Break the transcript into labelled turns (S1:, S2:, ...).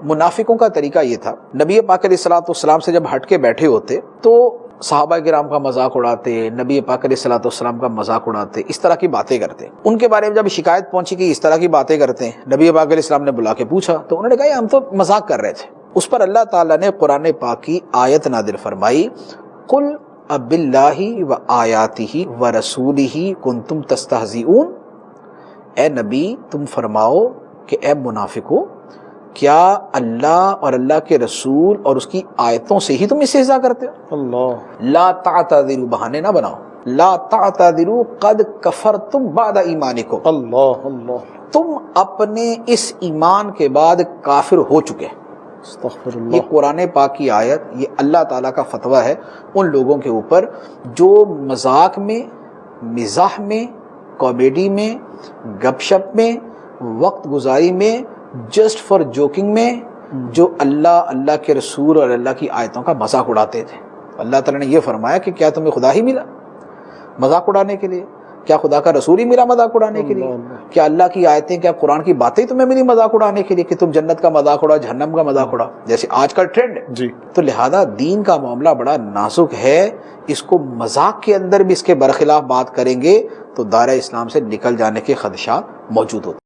S1: منافقوں کا طریقہ یہ تھا، نبی پاک علیہ الصلوۃ والسلام سے جب ہٹ کے بیٹھے ہوتے تو صحابہ کرام کا مذاق اڑاتے، نبی پاک علیہ الصلوۃ والسلام کا مذاق اڑاتے، اس طرح کی باتیں کرتے۔ ان کے بارے میں جب شکایت پہنچی کہ اس طرح کی باتیں کرتے ہیں، نبی پاک علیہ السلام نے بلا کے پوچھا تو انہوں نے کہا ہم تو مذاق کر رہے تھے۔ اس پر اللہ تعالیٰ نے قرآن پاک کی آیت نازل فرمائی، قل اب اللہ و آیاتہ و رسولہ کنتم تستہزئون، اے نبی تم فرماؤ کہ اے منافقو، کیا اللہ اور اللہ کے رسول اور اس کی آیتوں سے ہی تم استہزاء کرتے ہو؟
S2: اللہ،
S1: لا تعتذروا، بہانے نہ بناؤ، لا تعتذروا قد کفرتم بعد ایمانکم،
S2: اللہ، اللہ،
S1: تم اپنے اس ایمان کے بعد کافر ہو چکے۔
S2: استغفر
S1: یہ
S2: اللہ۔
S1: قرآن پاک کی آیت، یہ اللہ تعالیٰ کا فتویٰ ہے ان لوگوں کے اوپر جو مذاق میں، مزاح میں، کامیڈی میں، گپ شپ میں، وقت گزاری میں، جسٹ فار جوکنگ میں، جو اللہ کے رسول اور اللہ کی آیتوں کا مذاق اڑاتے تھے۔ اللہ تعالیٰ نے یہ فرمایا کہ کیا تمہیں خدا ہی ملا مذاق اڑانے کے لیے؟ کیا خدا کا رسول ہی ملا مذاق اڑانے کے لیے؟ کیا اللہ کی آیتیں، کیا قرآن کی باتیں تمہیں ملی مذاق اڑانے کے لیے کہ تم جنت کا مذاق اڑا، جہنم کا مذاق اڑا، جیسے آج کا ٹرینڈ ہے؟
S2: جی،
S1: تو لہذا دین کا معاملہ بڑا نازک ہے، اس کو مذاق کے اندر بھی اس کے برخلاف بات کریں گے تو دائرہ اسلام سے نکل جانے کے خدشات موجود ہوتے ہیں۔